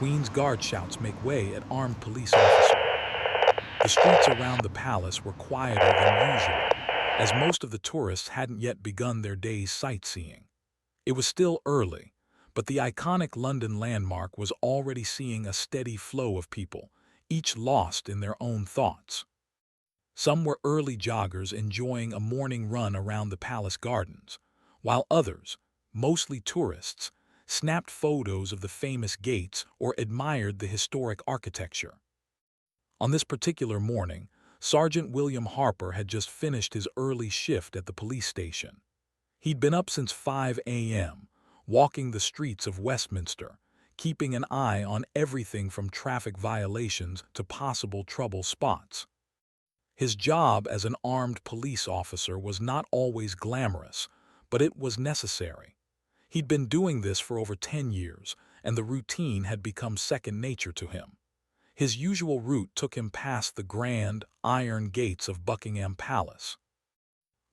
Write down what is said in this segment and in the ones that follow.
Queen's Guard shouts make way at armed police officer. The streets around the palace were quieter than usual, as most of the tourists hadn't yet begun their day's sightseeing. It was still early, but the iconic London landmark was already seeing a steady flow of people, each lost in their own thoughts. Some were early joggers enjoying a morning run around the palace gardens, while others, mostly tourists, snapped photos of the famous gates or admired the historic architecture. On this particular morning, Sergeant William Harper had just finished his early shift at the police station. He'd been up since 5 a.m., walking the streets of Westminster, keeping an eye on everything from traffic violations to possible trouble spots. His job as an armed police officer was not always glamorous, but it was necessary. He'd been doing this for over 10 years, and the routine had become second nature to him. His usual route took him past the grand, iron gates of Buckingham Palace.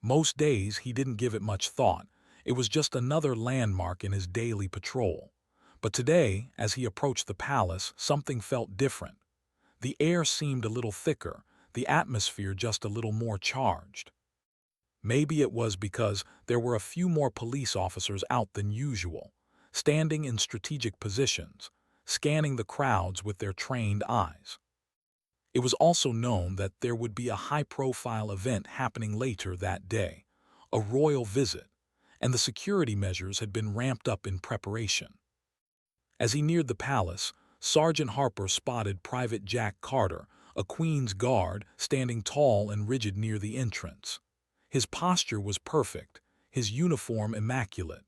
Most days he didn't give it much thought. It was just another landmark in his daily patrol. But today, as he approached the palace, something felt different. The air seemed a little thicker, the atmosphere just a little more charged. Maybe it was because there were a few more police officers out than usual, standing in strategic positions, scanning the crowds with their trained eyes. It was also known that there would be a high-profile event happening later that day, a royal visit, and the security measures had been ramped up in preparation. As he neared the palace, Sergeant Harper spotted Private Jack Carter, a Queen's Guard, standing tall and rigid near the entrance. His posture was perfect, his uniform immaculate.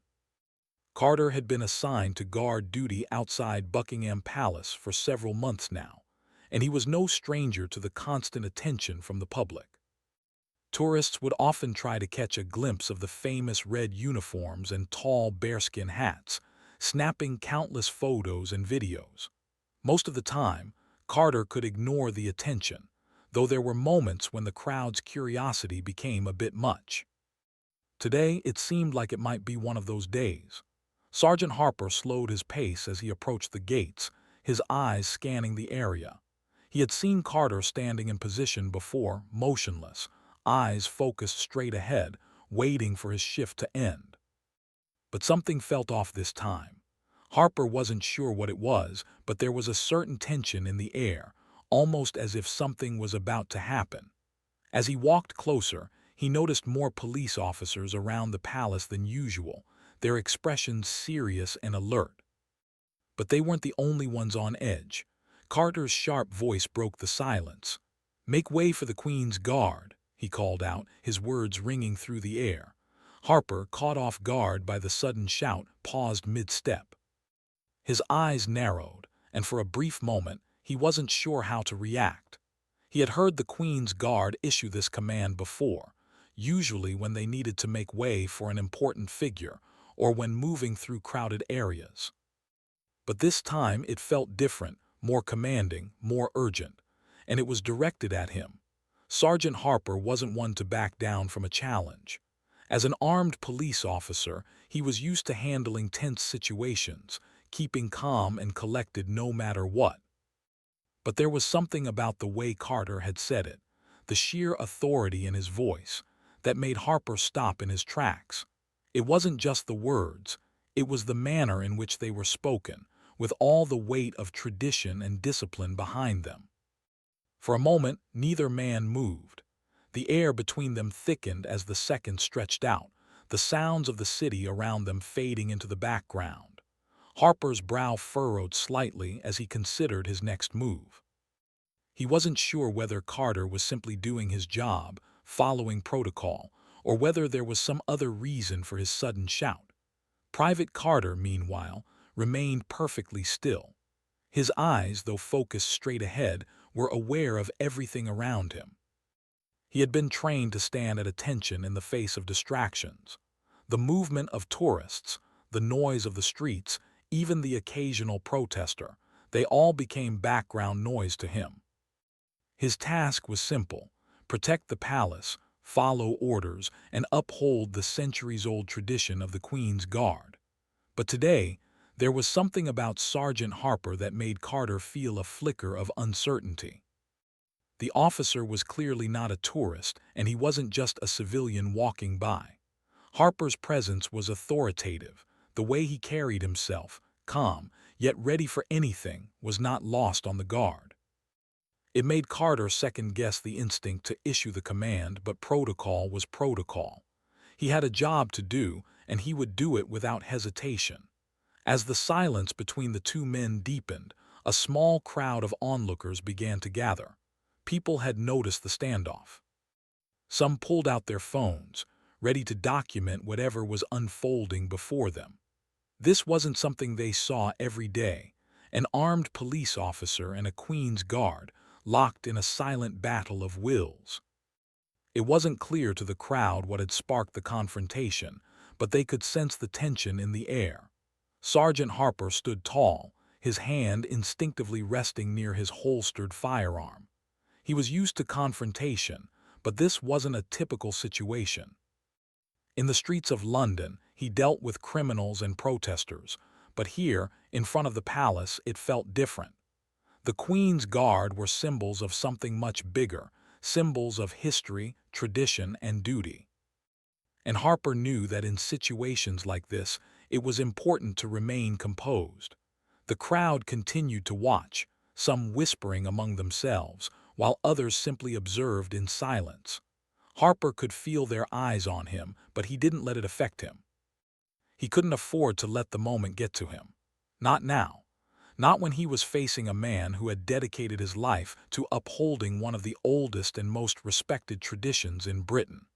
Carter had been assigned to guard duty outside Buckingham Palace for several months now, and he was no stranger to the constant attention from the public. Tourists would often try to catch a glimpse of the famous red uniforms and tall bearskin hats, snapping countless photos and videos. Most of the time, Carter could ignore the attention, though there were moments when the crowd's curiosity became a bit much. Today, it seemed like it might be one of those days. Sergeant Harper slowed his pace as he approached the gates, his eyes scanning the area. He had seen Carter standing in position before, motionless, eyes focused straight ahead, waiting for his shift to end. But something felt off this time. Harper wasn't sure what it was, but there was a certain tension in the air, almost as if something was about to happen. As he walked closer, he noticed more police officers around the palace than usual, their expressions serious and alert. But they weren't the only ones on edge. Carter's sharp voice broke the silence. "Make way for the Queen's Guard," he called out, his words ringing through the air. Harper, caught off guard by the sudden shout, paused mid-step. His eyes narrowed, and for a brief moment, he wasn't sure how to react. He had heard the Queen's Guard issue this command before, usually when they needed to make way for an important figure or when moving through crowded areas. But this time it felt different, more commanding, more urgent, and it was directed at him. Sergeant Harper wasn't one to back down from a challenge. As an armed police officer, he was used to handling tense situations, keeping calm and collected no matter what. But there was something about the way Carter had said it, the sheer authority in his voice, that made Harper stop in his tracks. It wasn't just the words, it was the manner in which they were spoken, with all the weight of tradition and discipline behind them. For a moment, neither man moved. The air between them thickened as the seconds stretched out, the sounds of the city around them fading into the background. Harper's brow furrowed slightly as he considered his next move. He wasn't sure whether Carter was simply doing his job, following protocol, or whether there was some other reason for his sudden shout. Private Carter, meanwhile, remained perfectly still. His eyes, though focused straight ahead, were aware of everything around him. He had been trained to stand at attention in the face of distractions. The movement of tourists, the noise of the streets, even the occasional protester, they all became background noise to him. His task was simple: protect the palace, follow orders, and uphold the centuries-old tradition of the Queen's Guard. But today, There was something about Sergeant Harper that made Carter feel a flicker of uncertainty. The officer was clearly not a tourist, and he wasn't just a civilian walking by. Harper's presence was authoritative. The way he carried himself, calm, yet ready for anything, was not lost on the guard. It made Carter second-guess the instinct to issue the command, but protocol was protocol. He had a job to do, and he would do it without hesitation. As the silence between the two men deepened, a small crowd of onlookers began to gather. People had noticed the standoff. Some pulled out their phones, ready to document whatever was unfolding before them. This wasn't something they saw every day. An armed police officer and a Queen's Guard locked in a silent battle of wills. It wasn't clear to the crowd what had sparked the confrontation, but they could sense the tension in the air. Sergeant Harper stood tall, his hand instinctively resting near his holstered firearm. He was used to confrontation, but this wasn't a typical situation. In the streets of London, he dealt with criminals and protesters, but here, in front of the palace, it felt different. The Queen's Guard were symbols of something much bigger, symbols of history, tradition, and duty. And Harper knew that in situations like this, it was important to remain composed. The crowd continued to watch, some whispering among themselves, while others simply observed in silence. Harper could feel their eyes on him, but he didn't let it affect him. He couldn't afford to let the moment get to him. Not now. Not when he was facing a man who had dedicated his life to upholding one of the oldest and most respected traditions in Britain.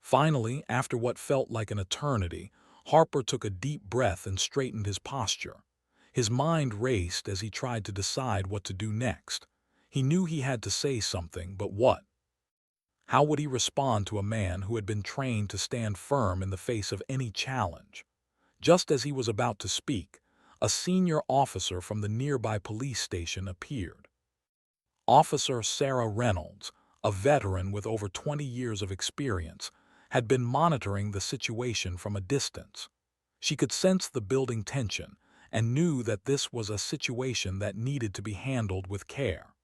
Finally, after what felt like an eternity, Harper took a deep breath and straightened his posture. His mind raced as he tried to decide what to do next. He knew he had to say something, but what? How would he respond to a man who had been trained to stand firm in the face of any challenge? Just as he was about to speak, a senior officer from the nearby police station appeared. Officer Sarah Reynolds, a veteran with over 20 years of experience, had been monitoring the situation from a distance. She could sense the building tension and knew that this was a situation that needed to be handled with care.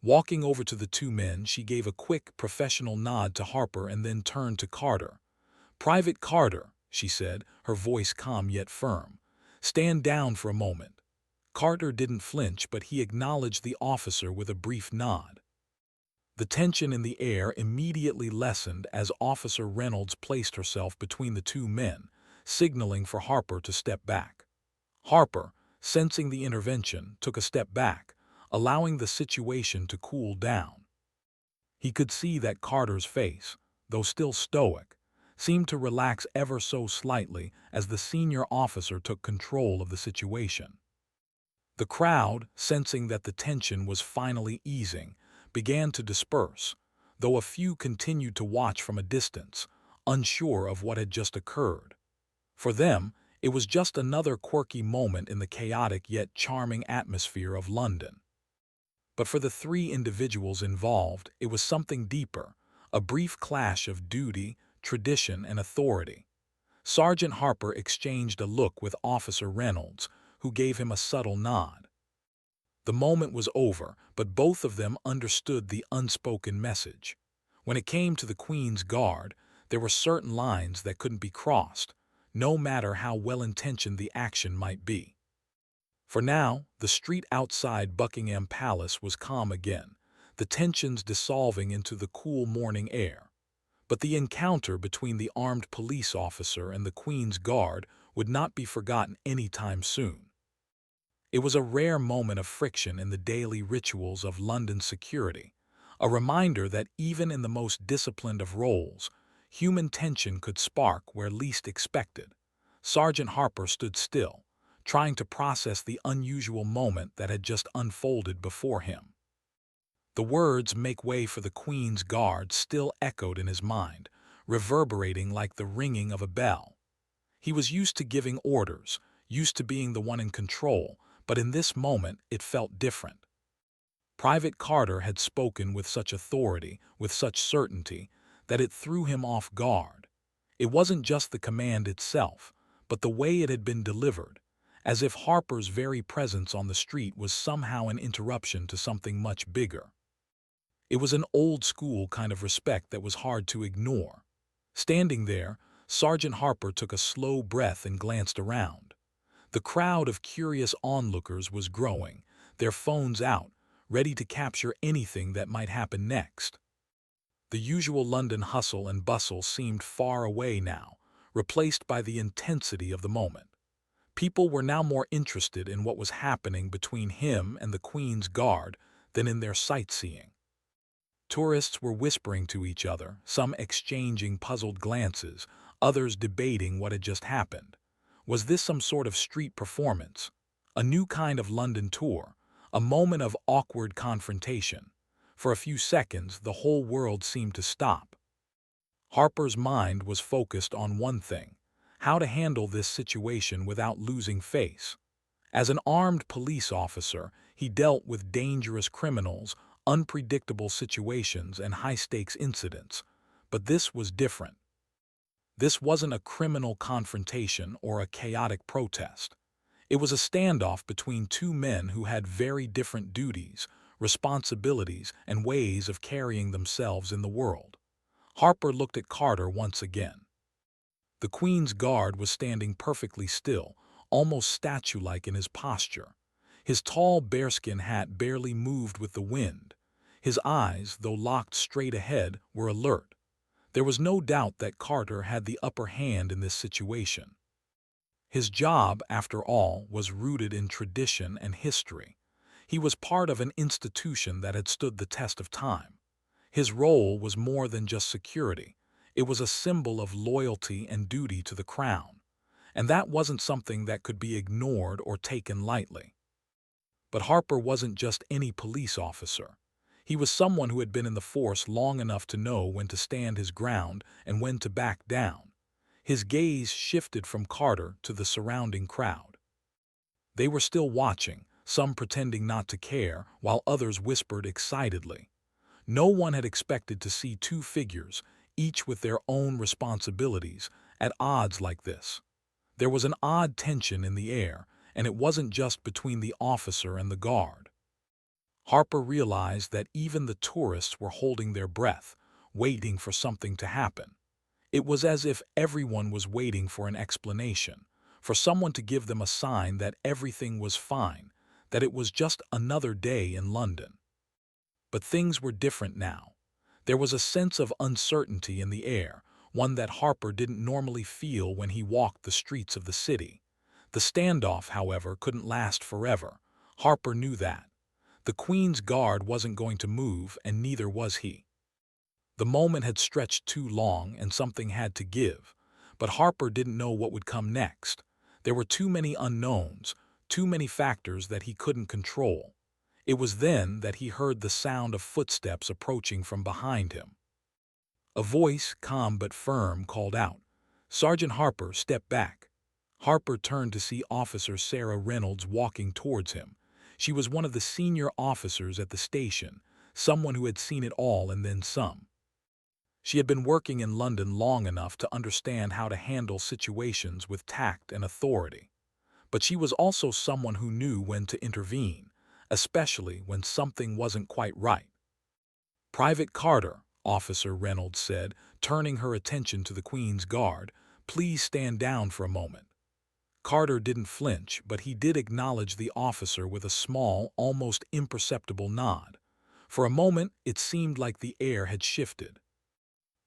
Walking over to the two men, she gave a quick, professional nod to Harper and then turned to Carter. "Private Carter," she said, her voice calm yet firm. "Stand down for a moment." Carter didn't flinch, but he acknowledged the officer with a brief nod. The tension in the air immediately lessened as Officer Reynolds placed herself between the two men, signaling for Harper to step back. Harper, sensing the intervention, took a step back, allowing the situation to cool down. He could see that Carter's face, though still stoic, seemed to relax ever so slightly as the senior officer took control of the situation. The crowd, sensing that the tension was finally easing, began to disperse, though a few continued to watch from a distance, unsure of what had just occurred. For them, it was just another quirky moment in the chaotic yet charming atmosphere of London. But for the three individuals involved, it was something deeper, a brief clash of duty, tradition, and authority. Sergeant Harper exchanged a look with Officer Reynolds, who gave him a subtle nod. The moment was over, but both of them understood the unspoken message. When it came to the Queen's Guard, there were certain lines that couldn't be crossed, no matter how well-intentioned the action might be. For now, the street outside Buckingham Palace was calm again, the tensions dissolving into the cool morning air. But the encounter between the armed police officer and the Queen's Guard would not be forgotten anytime soon. It was a rare moment of friction in the daily rituals of London security, a reminder that even in the most disciplined of roles, human tension could spark where least expected. Sergeant Harper stood still, trying to process the unusual moment that had just unfolded before him. The words "make way for the Queen's Guard" still echoed in his mind, reverberating like the ringing of a bell. He was used to giving orders, used to being the one in control, but in this moment it felt different. Private Carter had spoken with such authority, with such certainty, that it threw him off guard. It wasn't just the command itself, but the way it had been delivered, as if Harper's very presence on the street was somehow an interruption to something much bigger. It was an old-school kind of respect that was hard to ignore. Standing there, Sergeant Harper took a slow breath and glanced around. The crowd of curious onlookers was growing, their phones out, ready to capture anything that might happen next. The usual London hustle and bustle seemed far away now, replaced by the intensity of the moment. People were now more interested in what was happening between him and the Queen's Guard than in their sightseeing. Tourists were whispering to each other, some exchanging puzzled glances, others debating what had just happened. Was this some sort of street performance? A new kind of London tour? A moment of awkward confrontation? For a few seconds, the whole world seemed to stop. Harper's mind was focused on one thing: how to handle this situation without losing face. As an armed police officer, he dealt with dangerous criminals, unpredictable situations, and high-stakes incidents. But this was different. This wasn't a criminal confrontation or a chaotic protest. It was a standoff between two men who had very different duties, responsibilities, and ways of carrying themselves in the world. Harper looked at Carter once again. The Queen's Guard was standing perfectly still, almost statue-like in his posture. His tall bearskin hat barely moved with the wind. His eyes, though locked straight ahead, were alert. There was no doubt that Carter had the upper hand in this situation. His job, after all, was rooted in tradition and history. He was part of an institution that had stood the test of time. His role was more than just security. It was a symbol of loyalty and duty to the crown. And that wasn't something that could be ignored or taken lightly. But Harper wasn't just any police officer. He was someone who had been in the force long enough to know when to stand his ground and when to back down. His gaze shifted from Carter to the surrounding crowd. They were still watching, some pretending not to care, while others whispered excitedly. No one had expected to see two figures, each with their own responsibilities, at odds like this. There was an odd tension in the air, and it wasn't just between the officer and the guard. Harper realized that even the tourists were holding their breath, waiting for something to happen. It was as if everyone was waiting for an explanation, for someone to give them a sign that everything was fine, that it was just another day in London. But things were different now. There was a sense of uncertainty in the air, one that Harper didn't normally feel when he walked the streets of the city. The standoff, however, couldn't last forever. Harper knew that. The Queen's Guard wasn't going to move, and neither was he. The moment had stretched too long, and something had to give. But Harper didn't know what would come next. There were too many unknowns, too many factors that he couldn't control. It was then that he heard the sound of footsteps approaching from behind him. A voice, calm but firm, called out, "Sergeant Harper, step back." Harper turned to see Officer Sarah Reynolds walking towards him. She was one of the senior officers at the station, someone who had seen it all and then some. She had been working in London long enough to understand how to handle situations with tact and authority. But she was also someone who knew when to intervene, especially when something wasn't quite right. "Private Carter," Officer Reynolds said, turning her attention to the Queen's Guard, "please stand down for a moment." Carter didn't flinch, but he did acknowledge the officer with a small, almost imperceptible nod. For a moment, it seemed like the air had shifted.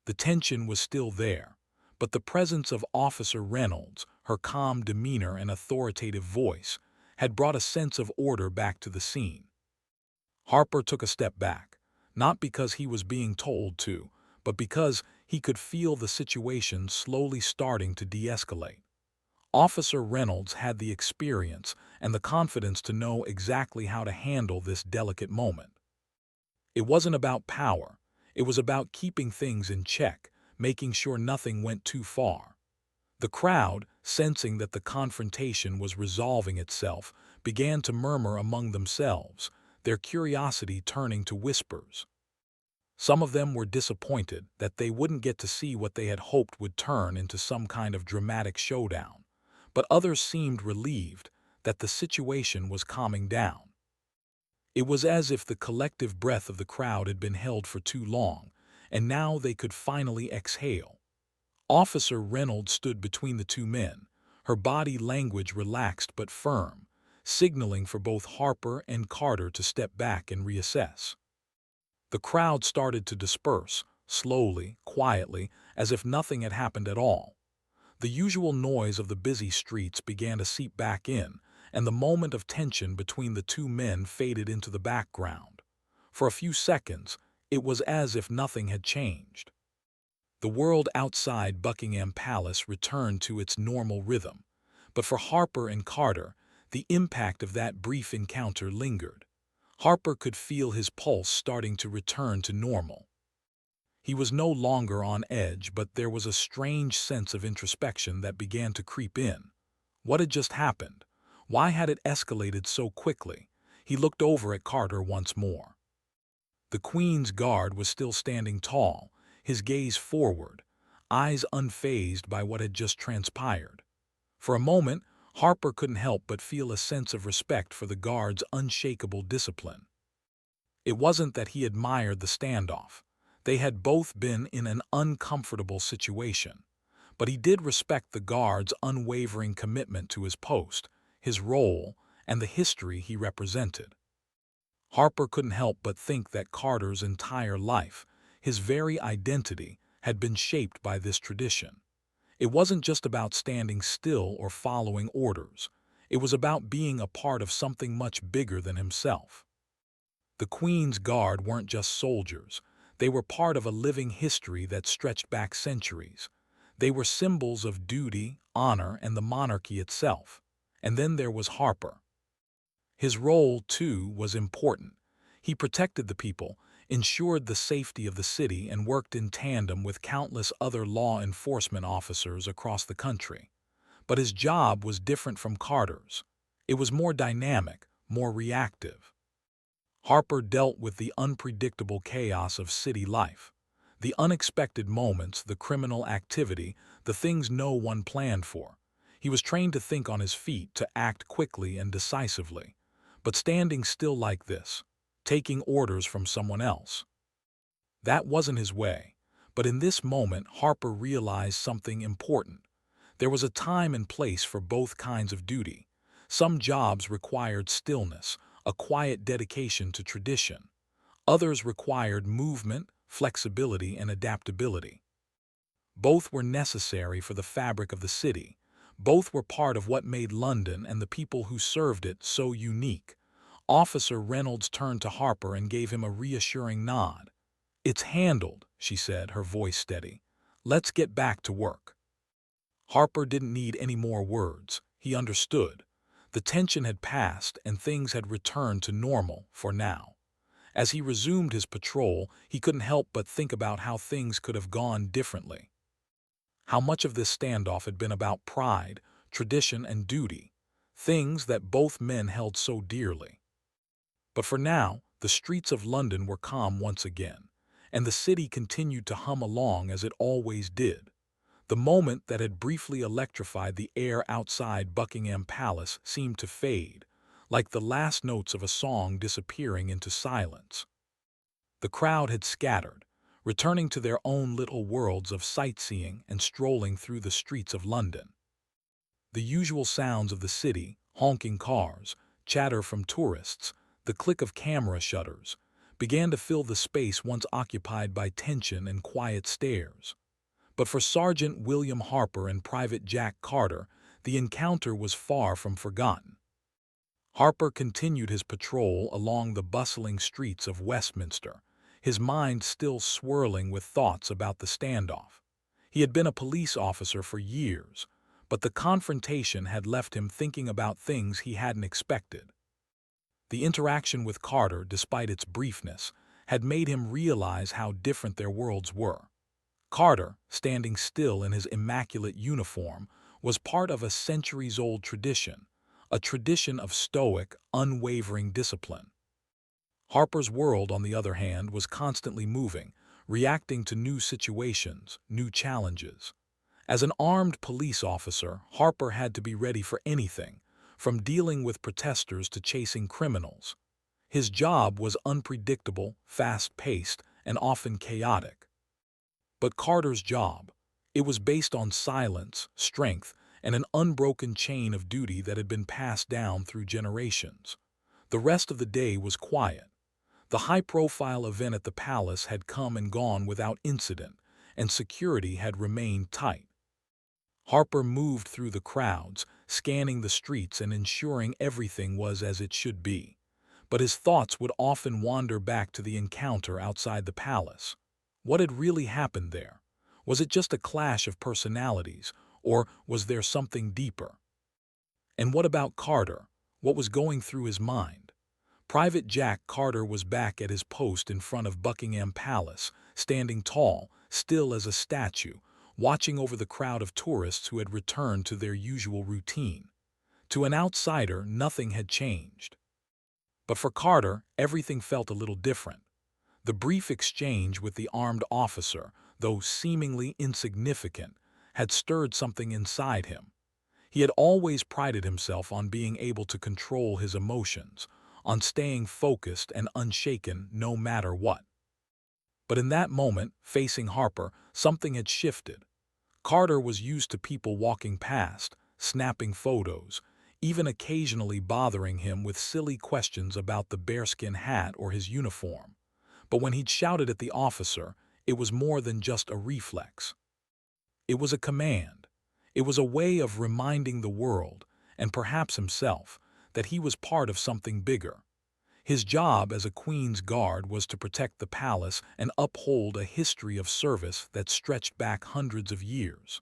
The tension was still there, but the presence of Officer Reynolds, her calm demeanor and authoritative voice, had brought a sense of order back to the scene. Harper took a step back, not because he was being told to, but because he could feel the situation slowly starting to de-escalate. Officer Reynolds had the experience and the confidence to know exactly how to handle this delicate moment. It wasn't about power. It was about keeping things in check, making sure nothing went too far. The crowd, sensing that the confrontation was resolving itself, began to murmur among themselves, their curiosity turning to whispers. Some of them were disappointed that they wouldn't get to see what they had hoped would turn into some kind of dramatic showdown. But others seemed relieved. that the situation was calming down. It was as if the collective breath of the crowd had been held for too long, and now they could finally exhale. Officer Reynolds stood between the two men, her body language relaxed but firm, signaling for both Harper and Carter to step back and reassess. The crowd started to disperse, slowly, quietly, as if nothing had happened at all. The usual noise of the busy streets began to seep back in, and the moment of tension between the two men faded into the background. For a few seconds, it was as if nothing had changed. The world outside Buckingham Palace returned to its normal rhythm, but for Harper and Carter, the impact of that brief encounter lingered. Harper could feel his pulse starting to return to normal. He was no longer on edge, but there was a strange sense of introspection that began to creep in. What had just happened? Why had it escalated so quickly? He looked over at Carter once more. The Queen's guard was still standing tall, his gaze forward, eyes unfazed by what had just transpired. For a moment, Harper couldn't help but feel a sense of respect for the guard's unshakable discipline. It wasn't that he admired the standoff. They had both been in an uncomfortable situation. But he did respect the guard's unwavering commitment to his post, his role, and the history he represented. Harper couldn't help but think that Carter's entire life, his very identity, had been shaped by this tradition. It wasn't just about standing still or following orders. It was about being a part of something much bigger than himself. The Queen's Guard weren't just soldiers. They were part of a living history that stretched back centuries. They were symbols of duty, honor, and the monarchy itself. And then there was Harper. His role, too, was important. He protected the people, ensured the safety of the city, and worked in tandem with countless other law enforcement officers across the country. But his job was different from Carter's. It was more dynamic, more reactive. Harper dealt with the unpredictable chaos of city life. The unexpected moments, the criminal activity, the things no one planned for. He was trained to think on his feet, to act quickly and decisively. But standing still like this, taking orders from someone else, that wasn't his way. But in this moment, Harper realized something important. There was a time and place for both kinds of duty. Some jobs required stillness, a quiet dedication to tradition. Others required movement, flexibility, and adaptability. Both were necessary for the fabric of the city. Both were part of what made London and the people who served it so unique. Officer Reynolds turned to Harper and gave him a reassuring nod. "It's handled," she said, her voice steady. "Let's get back to work." Harper didn't need any more words. He understood. The tension had passed and things had returned to normal for now. As he resumed his patrol, he couldn't help but think about how things could have gone differently. How much of this standoff had been about pride, tradition, and duty, things that both men held so dearly. But for now, the streets of London were calm once again, and the city continued to hum along as it always did. The moment that had briefly electrified the air outside Buckingham Palace seemed to fade, like the last notes of a song disappearing into silence. The crowd had scattered, returning to their own little worlds of sightseeing and strolling through the streets of London. The usual sounds of the city, honking cars, chatter from tourists, the click of camera shutters, began to fill the space once occupied by tension and quiet stares. But for Sergeant William Harper and Private Jack Carter, the encounter was far from forgotten. Harper continued his patrol along the bustling streets of Westminster, his mind still swirling with thoughts about the standoff. He had been a police officer for years, but the confrontation had left him thinking about things he hadn't expected. The interaction with Carter, despite its briefness, had made him realize how different their worlds were. Carter, standing still in his immaculate uniform, was part of a centuries-old tradition, a tradition of stoic, unwavering discipline. Harper's world, on the other hand, was constantly moving, reacting to new situations, new challenges. As an armed police officer, Harper had to be ready for anything, from dealing with protesters to chasing criminals. His job was unpredictable, fast-paced, and often chaotic. But Carter's job, it was based on silence, strength, and an unbroken chain of duty that had been passed down through generations. The rest of the day was quiet. The high-profile event at the palace had come and gone without incident, and security had remained tight. Harper moved through the crowds, scanning the streets and ensuring everything was as it should be. But his thoughts would often wander back to the encounter outside the palace. What had really happened there? Was it just a clash of personalities, or was there something deeper? And what about Carter? What was going through his mind? Private Jack Carter was back at his post in front of Buckingham Palace, standing tall, still as a statue, watching over the crowd of tourists who had returned to their usual routine. To an outsider, nothing had changed. But for Carter, everything felt a little different. The brief exchange with the armed officer, though seemingly insignificant, had stirred something inside him. He had always prided himself on being able to control his emotions, on staying focused and unshaken no matter what. But in that moment, facing Harper, something had shifted. Carter was used to people walking past, snapping photos, even occasionally bothering him with silly questions about the bearskin hat or his uniform. But when he'd shouted at the officer, it was more than just a reflex. It was a command. It was a way of reminding the world, and perhaps himself, that he was part of something bigger. His job as a Queen's Guard was to protect the palace and uphold a history of service that stretched back hundreds of years.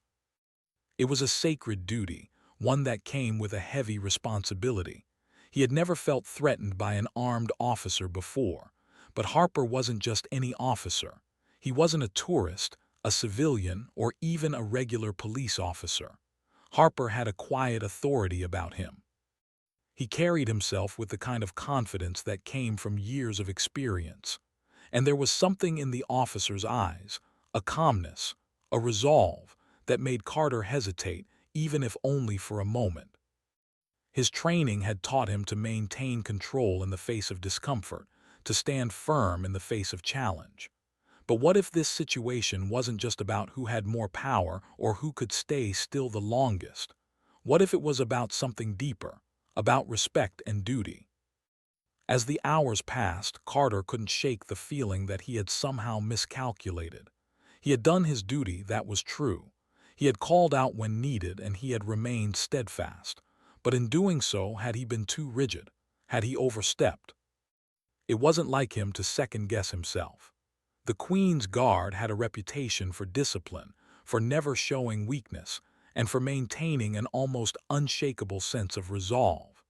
It was a sacred duty, one that came with a heavy responsibility. He had never felt threatened by an armed officer before, but Harper wasn't just any officer. He wasn't a tourist, a civilian, or even a regular police officer. Harper had a quiet authority about him. He carried himself with the kind of confidence that came from years of experience. And there was something in the officer's eyes, a calmness, a resolve, that made Carter hesitate, even if only for a moment. His training had taught him to maintain control in the face of discomfort, to stand firm in the face of challenge. But what if this situation wasn't just about who had more power or who could stay still the longest? What if it was about something deeper, about respect and duty? As the hours passed, Carter couldn't shake the feeling that he had somehow miscalculated. He had done his duty, that was true. He had called out when needed and he had remained steadfast. But in doing so, had he been too rigid? Had he overstepped? It wasn't like him to second-guess himself. The Queen's Guard had a reputation for discipline, for never showing weakness, and for maintaining an almost unshakable sense of resolve.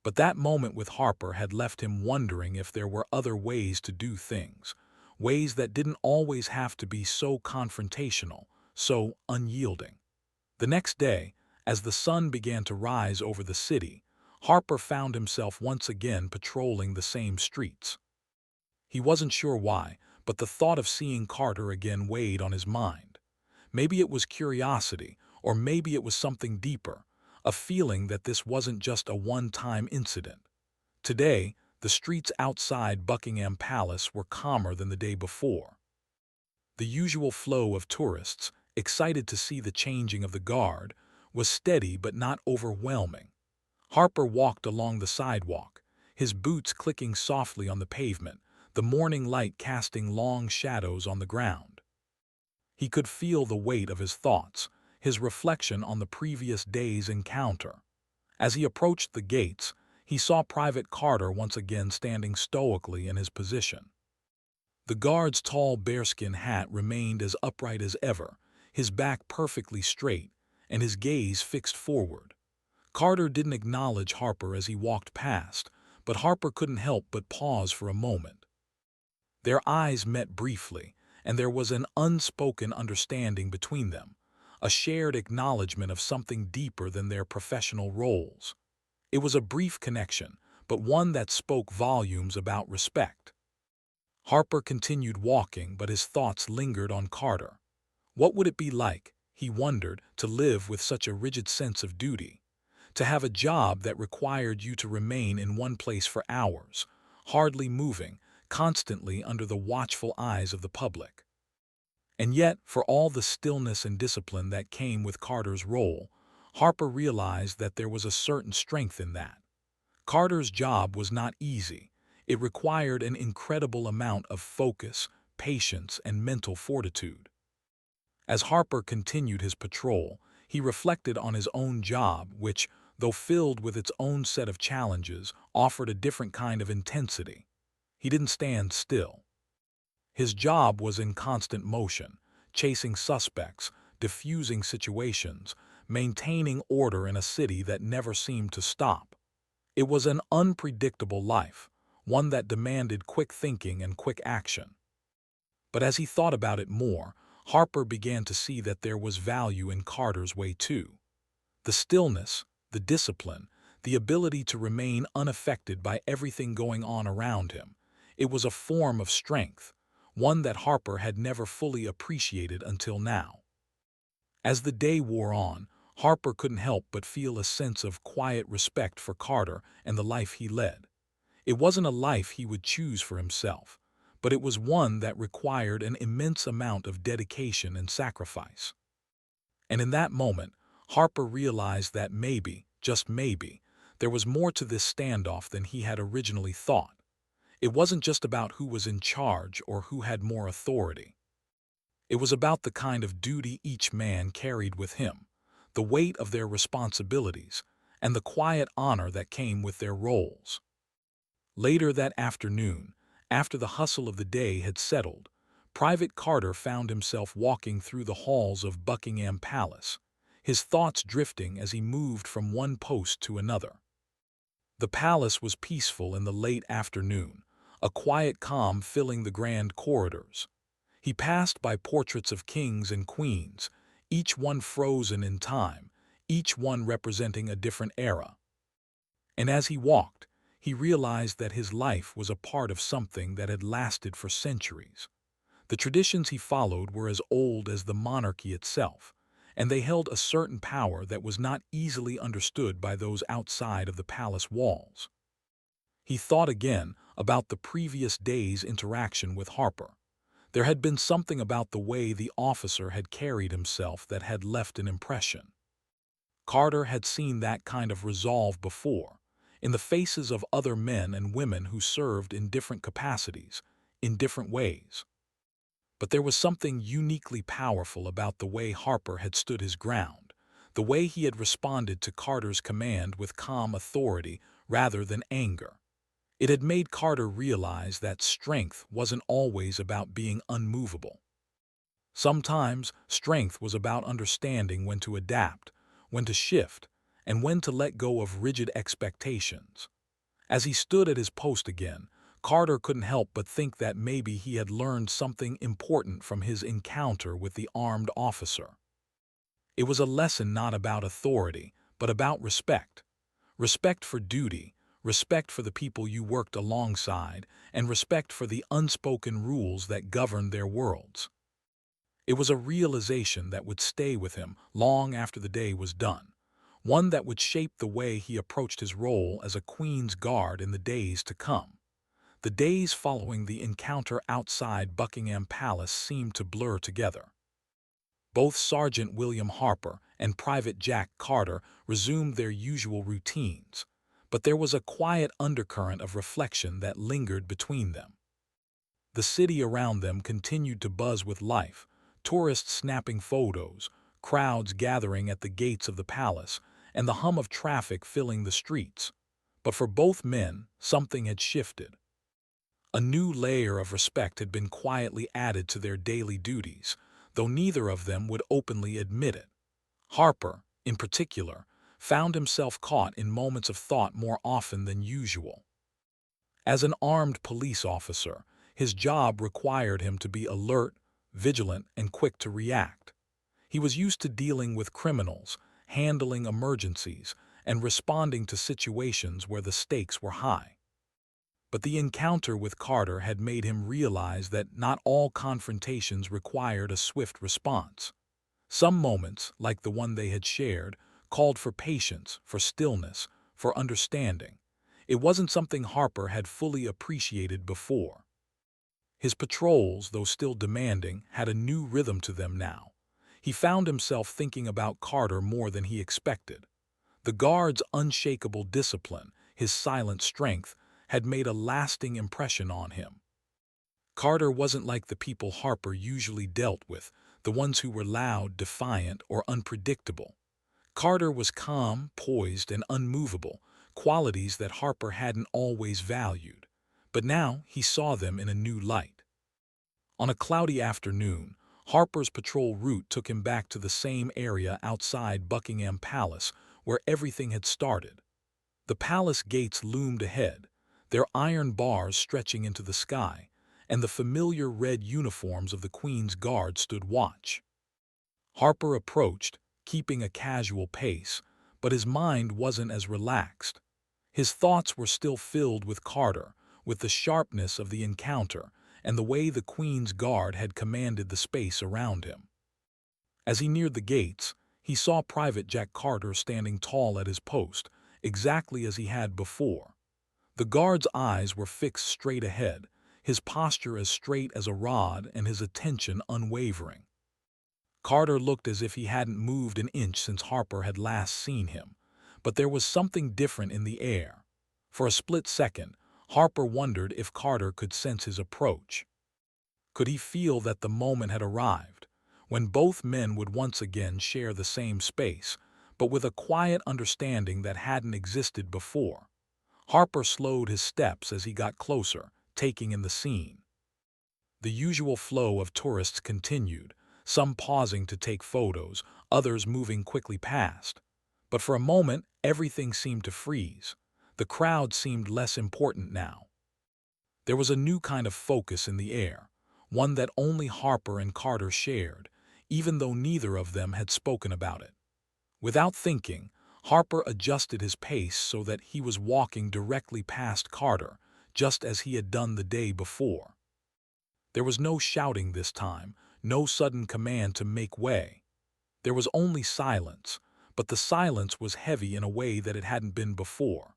But that moment with Harper had left him wondering if there were other ways to do things, ways that didn't always have to be so confrontational, so unyielding. The next day, as the sun began to rise over the city, Harper found himself once again patrolling the same streets. He wasn't sure why, but the thought of seeing Carter again weighed on his mind. Maybe it was curiosity, or maybe it was something deeper, a feeling that this wasn't just a one-time incident. Today, the streets outside Buckingham Palace were calmer than the day before. The usual flow of tourists, excited to see the changing of the guard, was steady but not overwhelming. Harper walked along the sidewalk, his boots clicking softly on the pavement, the morning light casting long shadows on the ground. He could feel the weight of his thoughts, his reflection on the previous day's encounter. As he approached the gates, he saw Private Carter once again standing stoically in his position. The guard's tall bearskin hat remained as upright as ever, his back perfectly straight, and his gaze fixed forward. Carter didn't acknowledge Harper as he walked past, but Harper couldn't help but pause for a moment. Their eyes met briefly, and there was an unspoken understanding between them, a shared acknowledgement of something deeper than their professional roles. It was a brief connection, but one that spoke volumes about respect. Harper continued walking, but his thoughts lingered on Carter. What would it be like, he wondered, to live with such a rigid sense of duty? To have a job that required you to remain in one place for hours, hardly moving, constantly under the watchful eyes of the public. And yet, for all the stillness and discipline that came with Carter's role, Harper realized that there was a certain strength in that. Carter's job was not easy. It required an incredible amount of focus, patience, and mental fortitude. As Harper continued his patrol, he reflected on his own job, which, though filled with its own set of challenges, offered a different kind of intensity. He didn't stand still. His job was in constant motion, chasing suspects, diffusing situations, maintaining order in a city that never seemed to stop. It was an unpredictable life, one that demanded quick thinking and quick action. But as he thought about it more, Harper began to see that there was value in Carter's way too. The stillness, the discipline, the ability to remain unaffected by everything going on around him. It was a form of strength, one that Harper had never fully appreciated until now. As the day wore on, Harper couldn't help but feel a sense of quiet respect for Carter and the life he led. It wasn't a life he would choose for himself, but it was one that required an immense amount of dedication and sacrifice. And in that moment, Harper realized that maybe, just maybe, there was more to this standoff than he had originally thought. It wasn't just about who was in charge or who had more authority. It was about the kind of duty each man carried with him, the weight of their responsibilities, and the quiet honor that came with their roles. Later that afternoon, after the hustle of the day had settled, Private Carter found himself walking through the halls of Buckingham Palace, his thoughts drifting as he moved from one post to another. The palace was peaceful in the late afternoon, a quiet calm filling the grand corridors. He passed by portraits of kings and queens, each one frozen in time, each one representing a different era. And as he walked, he realized that his life was a part of something that had lasted for centuries. The traditions he followed were as old as the monarchy itself, and they held a certain power that was not easily understood by those outside of the palace walls. He thought again about the previous day's interaction with Harper. There had been something about the way the officer had carried himself that had left an impression. Carter had seen that kind of resolve before, in the faces of other men and women who served in different capacities, in different ways. But there was something uniquely powerful about the way Harper had stood his ground, the way he had responded to Carter's command with calm authority rather than anger. It had made Carter realize that strength wasn't always about being unmovable. Sometimes, strength was about understanding when to adapt, when to shift, and when to let go of rigid expectations. As he stood at his post again, Carter couldn't help but think that maybe he had learned something important from his encounter with the armed officer. It was a lesson not about authority, but about respect. Respect for duty, respect for the people you worked alongside, and respect for the unspoken rules that governed their worlds. It was a realization that would stay with him long after the day was done, one that would shape the way he approached his role as a Queen's Guard in the days to come. The days following the encounter outside Buckingham Palace seemed to blur together. Both Sergeant William Harper and Private Jack Carter resumed their usual routines, but there was a quiet undercurrent of reflection that lingered between them. The city around them continued to buzz with life, tourists snapping photos, crowds gathering at the gates of the palace, and the hum of traffic filling the streets. But for both men, something had shifted. A new layer of respect had been quietly added to their daily duties, though neither of them would openly admit it. Harper, in particular, found himself caught in moments of thought more often than usual. As an armed police officer, his job required him to be alert, vigilant, and quick to react. He was used to dealing with criminals, handling emergencies, and responding to situations where the stakes were high. But the encounter with Carter had made him realize that not all confrontations required a swift response. Some moments, like the one they had shared, called for patience, for stillness, for understanding. It wasn't something Harper had fully appreciated before. His patrols, though still demanding, had a new rhythm to them now. He found himself thinking about Carter more than he expected. The guard's unshakable discipline, his silent strength, had made a lasting impression on him. Carter wasn't like the people Harper usually dealt with, the ones who were loud, defiant, or unpredictable. Carter was calm, poised, and unmovable, qualities that Harper hadn't always valued. But now he saw them in a new light. On a cloudy afternoon, Harper's patrol route took him back to the same area outside Buckingham Palace where everything had started. The palace gates loomed ahead, their iron bars stretching into the sky, and the familiar red uniforms of the Queen's Guard stood watch. Harper approached, keeping a casual pace, but his mind wasn't as relaxed. His thoughts were still filled with Carter, with the sharpness of the encounter, and the way the Queen's Guard had commanded the space around him. As he neared the gates, he saw Private Jack Carter standing tall at his post, exactly as he had before. The guard's eyes were fixed straight ahead, his posture as straight as a rod and his attention unwavering. Carter looked as if he hadn't moved an inch since Harper had last seen him, but there was something different in the air. For a split second, Harper wondered if Carter could sense his approach. Could he feel that the moment had arrived, when both men would once again share the same space, but with a quiet understanding that hadn't existed before? Harper slowed his steps as he got closer, taking in the scene. The usual flow of tourists continued, some pausing to take photos, others moving quickly past. But for a moment, everything seemed to freeze. The crowd seemed less important now. There was a new kind of focus in the air, one that only Harper and Carter shared, even though neither of them had spoken about it. Without thinking, Harper adjusted his pace so that he was walking directly past Carter, just as he had done the day before. There was no shouting this time, no sudden command to make way. There was only silence, but the silence was heavy in a way that it hadn't been before.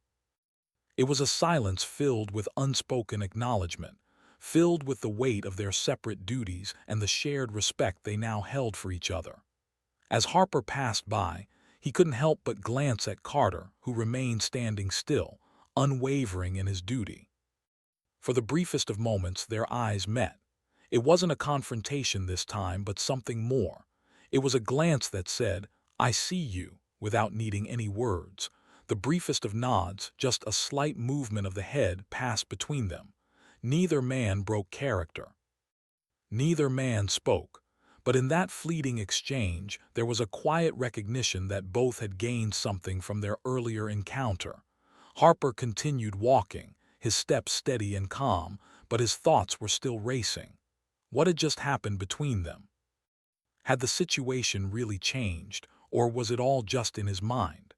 It was a silence filled with unspoken acknowledgement, filled with the weight of their separate duties and the shared respect they now held for each other. As Harper passed by, he couldn't help but glance at Carter, who remained standing still, unwavering in his duty. For the briefest of moments, their eyes met. It wasn't a confrontation this time, but something more. It was a glance that said, "I see you," without needing any words. The briefest of nods, just a slight movement of the head, passed between them. Neither man broke character. Neither man spoke. But in that fleeting exchange, there was a quiet recognition that both had gained something from their earlier encounter. Harper continued walking, his steps steady and calm, but his thoughts were still racing. What had just happened between them? Had the situation really changed, or was it all just in his mind?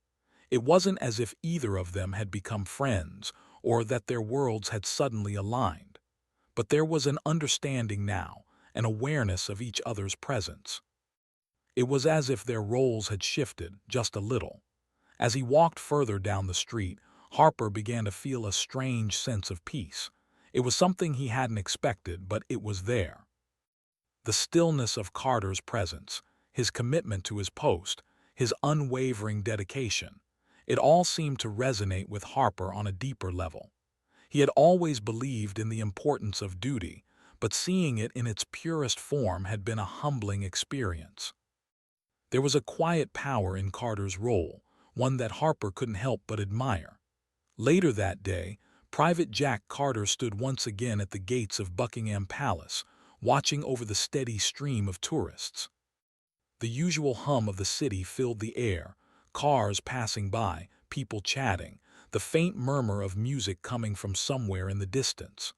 It wasn't as if either of them had become friends, or that their worlds had suddenly aligned. But there was an understanding now, an awareness of each other's presence. It was as if their roles had shifted just a little. As he walked further down the street, Harper began to feel a strange sense of peace. It was something he hadn't expected, but it was there. The stillness of Carter's presence, his commitment to his post, his unwavering dedication, it all seemed to resonate with Harper on a deeper level. He had always believed in the importance of duty, but seeing it in its purest form had been a humbling experience. There was a quiet power in Carter's role, one that Harper couldn't help but admire. Later that day, Private Jack Carter stood once again at the gates of Buckingham Palace, watching over the steady stream of tourists. The usual hum of the city filled the air, cars passing by, people chatting, the faint murmur of music coming from somewhere in the distance.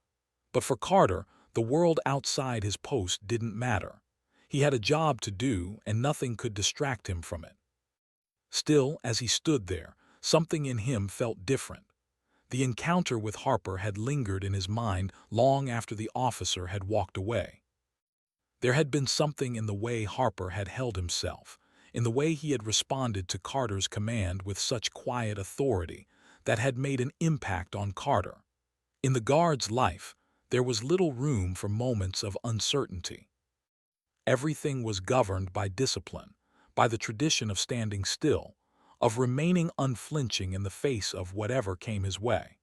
But for Carter, the world outside his post didn't matter. He had a job to do, and nothing could distract him from it. Still, as he stood there, something in him felt different. The encounter with Harper had lingered in his mind long after the officer had walked away. There had been something in the way Harper had held himself, in the way he had responded to Carter's command with such quiet authority that had made an impact on Carter. In the guard's life, there was little room for moments of uncertainty. Everything was governed by discipline, by the tradition of standing still, of remaining unflinching in the face of whatever came his way.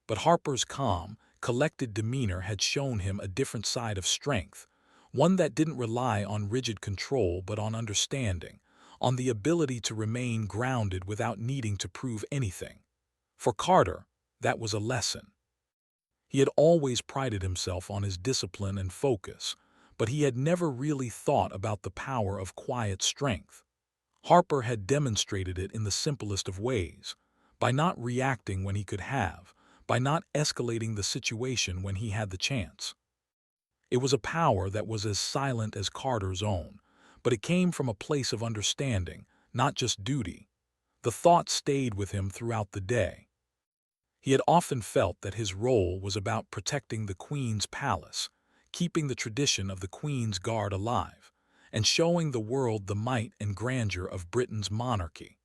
But Harper's calm, collected demeanor had shown him a different side of strength, one that didn't rely on rigid control but on understanding, on the ability to remain grounded without needing to prove anything. For Carter, that was a lesson. He had always prided himself on his discipline and focus, but he had never really thought about the power of quiet strength. Harper had demonstrated it in the simplest of ways, by not reacting when he could have, by not escalating the situation when he had the chance. It was a power that was as silent as Carter's own, but it came from a place of understanding, not just duty. The thought stayed with him throughout the day. He had often felt that his role was about protecting the Queen's palace, keeping the tradition of the Queen's Guard alive, and showing the world the might and grandeur of Britain's monarchy.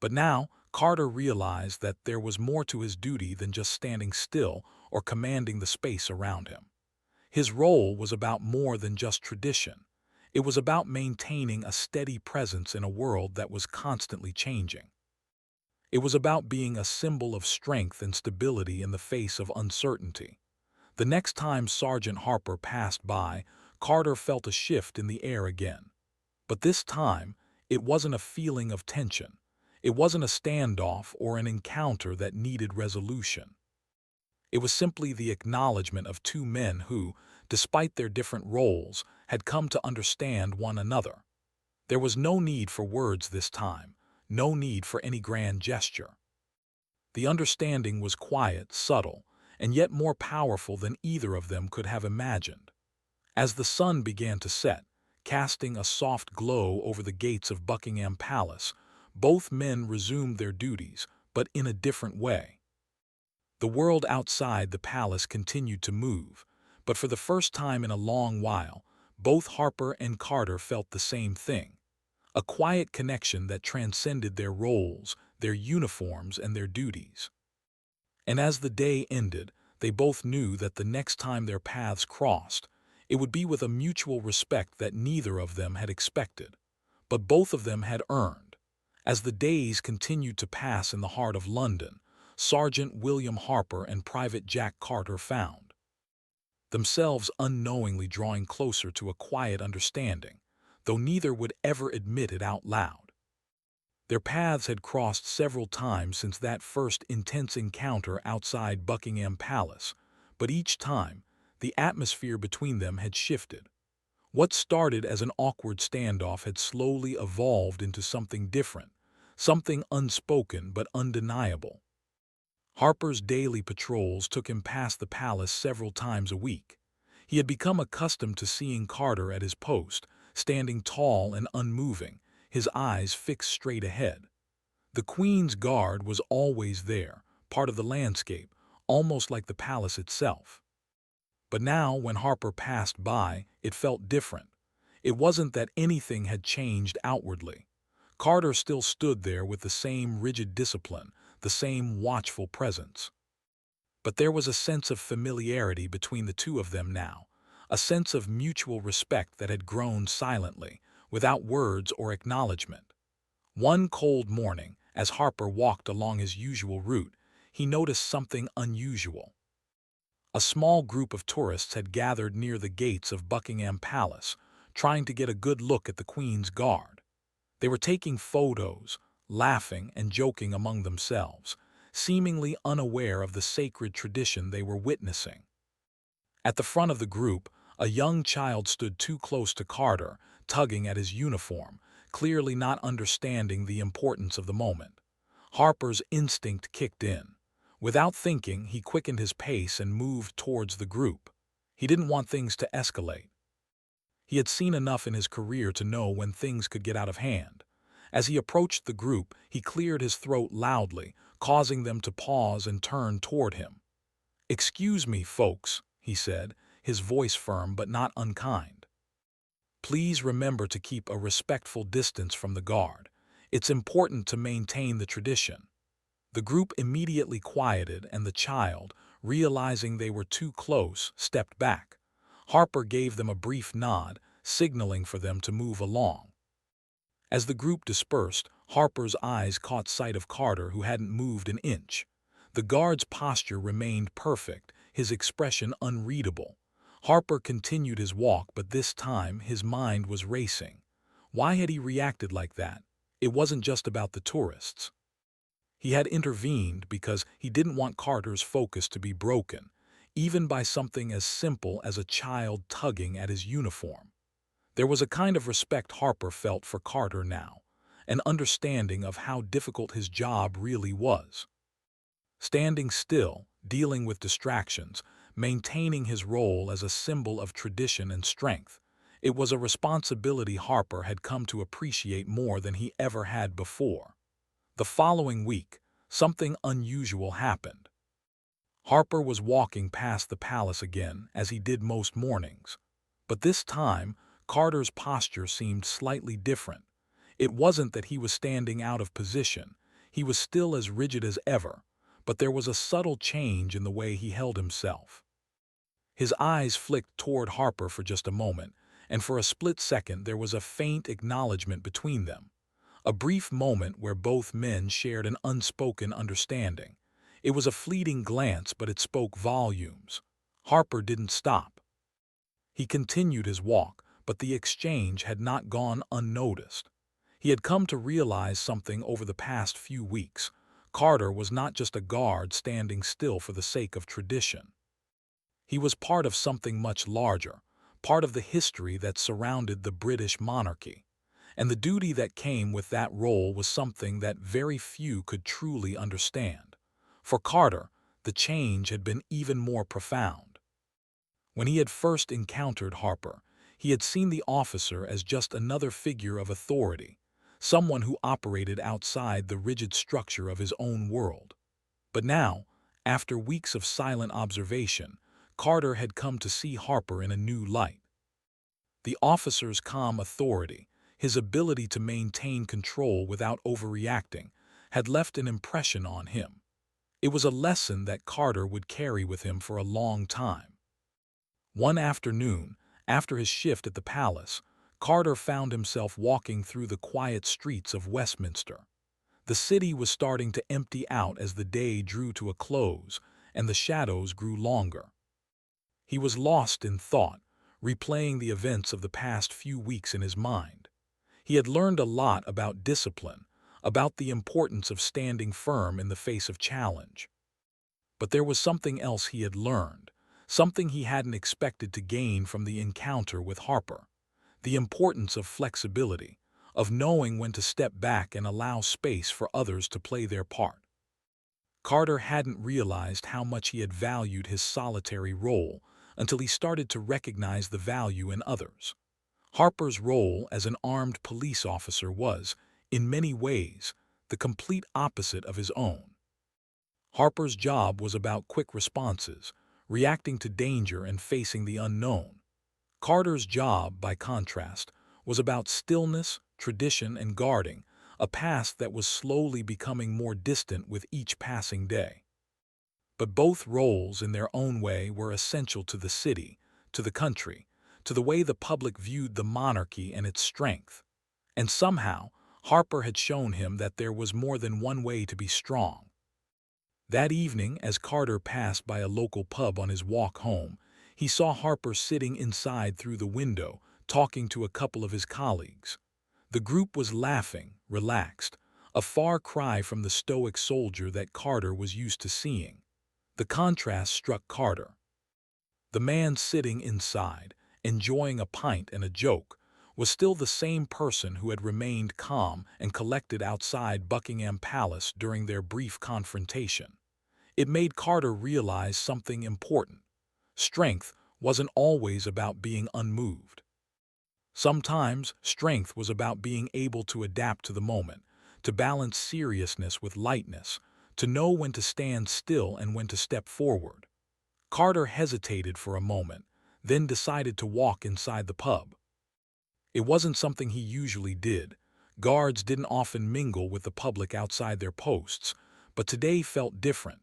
But now, Carter realized that there was more to his duty than just standing still or commanding the space around him. His role was about more than just tradition. It was about maintaining a steady presence in a world that was constantly changing. It was about being a symbol of strength and stability in the face of uncertainty. The next time Sergeant Harper passed by, Carter felt a shift in the air again. But this time, it wasn't a feeling of tension. It wasn't a standoff or an encounter that needed resolution. It was simply the acknowledgement of two men who, despite their different roles, had come to understand one another. There was no need for words this time, no need for any grand gesture. The understanding was quiet, subtle, and yet more powerful than either of them could have imagined. As the sun began to set, casting a soft glow over the gates of Buckingham Palace, both men resumed their duties, but in a different way. The world outside the palace continued to move, but for the first time in a long while, both Harper and Carter felt the same thing, a quiet connection that transcended their roles, their uniforms, and their duties. And as the day ended, they both knew that the next time their paths crossed, it would be with a mutual respect that neither of them had expected, but both of them had earned. As the days continued to pass in the heart of London, Sergeant William Harper and Private Jack Carter found themselves unknowingly drawing closer to a quiet understanding, though neither would ever admit it out loud. Their paths had crossed several times since that first intense encounter outside Buckingham Palace, but each time, the atmosphere between them had shifted. What started as an awkward standoff had slowly evolved into something different, something unspoken but undeniable. Harper's daily patrols took him past the palace several times a week. He had become accustomed to seeing Carter at his post, standing tall and unmoving, his eyes fixed straight ahead. The Queen's Guard was always there, part of the landscape, almost like the palace itself. But now, when Harper passed by, it felt different. It wasn't that anything had changed outwardly. Carter still stood there with the same rigid discipline, the same watchful presence. But there was a sense of familiarity between the two of them now, a sense of mutual respect that had grown silently, without words or acknowledgement. One cold morning, as Harper walked along his usual route, he noticed something unusual. A small group of tourists had gathered near the gates of Buckingham Palace, trying to get a good look at the Queen's Guard. They were taking photos, laughing and joking among themselves, seemingly unaware of the sacred tradition they were witnessing. At the front of the group, a young child stood too close to Carter, tugging at his uniform, clearly not understanding the importance of the moment. Harper's instinct kicked in. Without thinking, he quickened his pace and moved towards the group. He didn't want things to escalate. He had seen enough in his career to know when things could get out of hand. As he approached the group, he cleared his throat loudly, causing them to pause and turn toward him. "Excuse me, folks," he said, his voice firm but not unkind. Please remember to keep a respectful distance from the guard. It's important to maintain the tradition." The group immediately quieted, and the child, realizing they were too close, stepped back. Harper gave them a brief nod, signaling for them to move along. As the group dispersed, Harper's eyes caught sight of Carter, who hadn't moved an inch. The guard's posture remained perfect, his expression unreadable. Harper continued his walk, but this time his mind was racing. Why had he reacted like that? It wasn't just about the tourists. He had intervened because he didn't want Carter's focus to be broken, even by something as simple as a child tugging at his uniform. There was a kind of respect Harper felt for Carter now, an understanding of how difficult his job really was. Standing still, dealing with distractions, maintaining his role as a symbol of tradition and strength, it was a responsibility Harper had come to appreciate more than he ever had before. The following week, something unusual happened. Harper was walking past the palace again, as he did most mornings. But this time, Carter's posture seemed slightly different. It wasn't that he was standing out of position. He was still as rigid as ever, but there was a subtle change in the way he held himself. His eyes flicked toward Harper for just a moment, and for a split second there was a faint acknowledgement between them. A brief moment where both men shared an unspoken understanding. It was a fleeting glance, but it spoke volumes. Harper didn't stop. He continued his walk, but the exchange had not gone unnoticed. He had come to realize something over the past few weeks. Carter was not just a guard standing still for the sake of tradition. He was part of something much larger, part of the history that surrounded the British monarchy. And the duty that came with that role was something that very few could truly understand. For Carter, the change had been even more profound. When he had first encountered Harper, he had seen the officer as just another figure of authority, someone who operated outside the rigid structure of his own world. But now, after weeks of silent observation, Carter had come to see Harper in a new light. The officer's calm authority, his ability to maintain control without overreacting, had left an impression on him. It was a lesson that Carter would carry with him for a long time. One afternoon, after his shift at the palace, Carter found himself walking through the quiet streets of Westminster. The city was starting to empty out as the day drew to a close and the shadows grew longer. He was lost in thought, replaying the events of the past few weeks in his mind. He had learned a lot about discipline, about the importance of standing firm in the face of challenge. But there was something else he had learned, something he hadn't expected to gain from the encounter with Harper. The importance of flexibility, of knowing when to step back and allow space for others to play their part. Carter hadn't realized how much he had valued his solitary role until he started to recognize the value in others. Harper's role as an armed police officer was, in many ways, the complete opposite of his own. Harper's job was about quick responses, reacting to danger and facing the unknown. Carter's job, by contrast, was about stillness, tradition, and guarding, a past that was slowly becoming more distant with each passing day. But both roles, in their own way, were essential to the city, to the country, to the way the public viewed the monarchy and its strength. And somehow, Harper had shown him that there was more than one way to be strong. That evening, as Carter passed by a local pub on his walk home, he saw Harper sitting inside through the window, talking to a couple of his colleagues. The group was laughing, relaxed, a far cry from the stoic soldier that Carter was used to seeing. The contrast struck Carter. The man sitting inside, enjoying a pint and a joke, was still the same person who had remained calm and collected outside Buckingham Palace during their brief confrontation. It made Carter realize something important. Strength wasn't always about being unmoved. Sometimes, strength was about being able to adapt to the moment, to balance seriousness with lightness, to know when to stand still and when to step forward. Carter hesitated for a moment, then decided to walk inside the pub. It wasn't something he usually did. Guards didn't often mingle with the public outside their posts, but today felt different.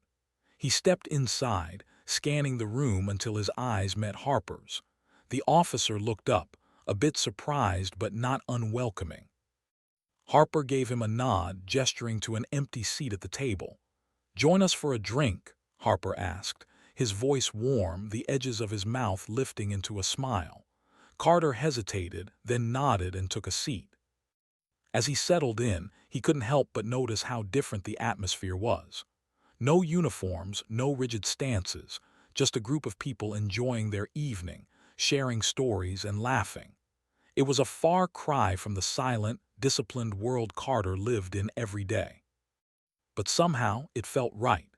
He stepped inside, scanning the room until his eyes met Harper's. The officer looked up, a bit surprised but not unwelcoming. Harper gave him a nod, gesturing to an empty seat at the table. "Join us for a drink," Harper asked, his voice warm, the edges of his mouth lifting into a smile. Carter hesitated, then nodded and took a seat. As he settled in, he couldn't help but notice how different the atmosphere was. No uniforms, no rigid stances, just a group of people enjoying their evening, sharing stories and laughing. It was a far cry from the silent, disciplined world Carter lived in every day. But somehow it felt right.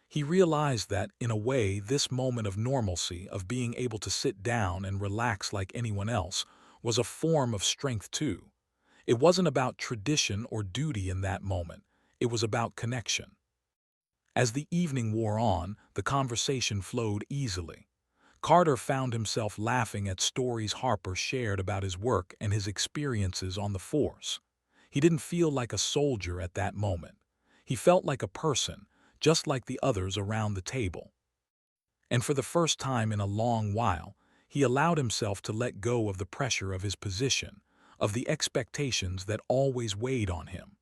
He realized that, in a way, this moment of normalcy, of being able to sit down and relax like anyone else, was a form of strength too. It wasn't about tradition or duty in that moment. It was about connection. As the evening wore on, the conversation flowed easily. Carter found himself laughing at stories Harper shared about his work and his experiences on the force. He didn't feel like a soldier at that moment. He felt like a person, just like the others around the table. And for the first time in a long while, he allowed himself to let go of the pressure of his position, of the expectations that always weighed on him.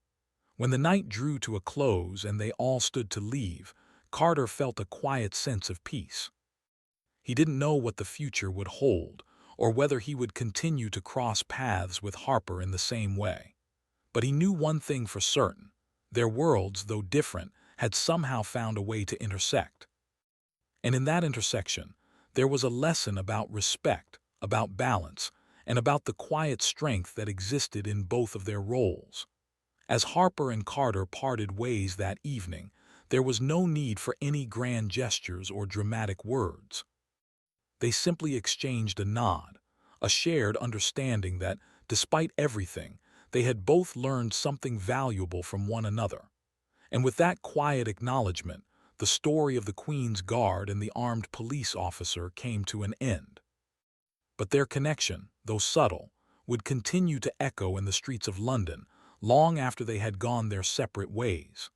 When the night drew to a close and they all stood to leave, Carter felt a quiet sense of peace. He didn't know what the future would hold, or whether he would continue to cross paths with Harper in the same way. But he knew one thing for certain: their worlds, though different, had somehow found a way to intersect. And in that intersection, there was a lesson about respect, about balance, and about the quiet strength that existed in both of their roles. As Harper and Carter parted ways that evening, there was no need for any grand gestures or dramatic words. They simply exchanged a nod, a shared understanding that, despite everything, they had both learned something valuable from one another. And with that quiet acknowledgement, the story of the Queen's Guard and the armed police officer came to an end. But their connection, though subtle, would continue to echo in the streets of London long after they had gone their separate ways.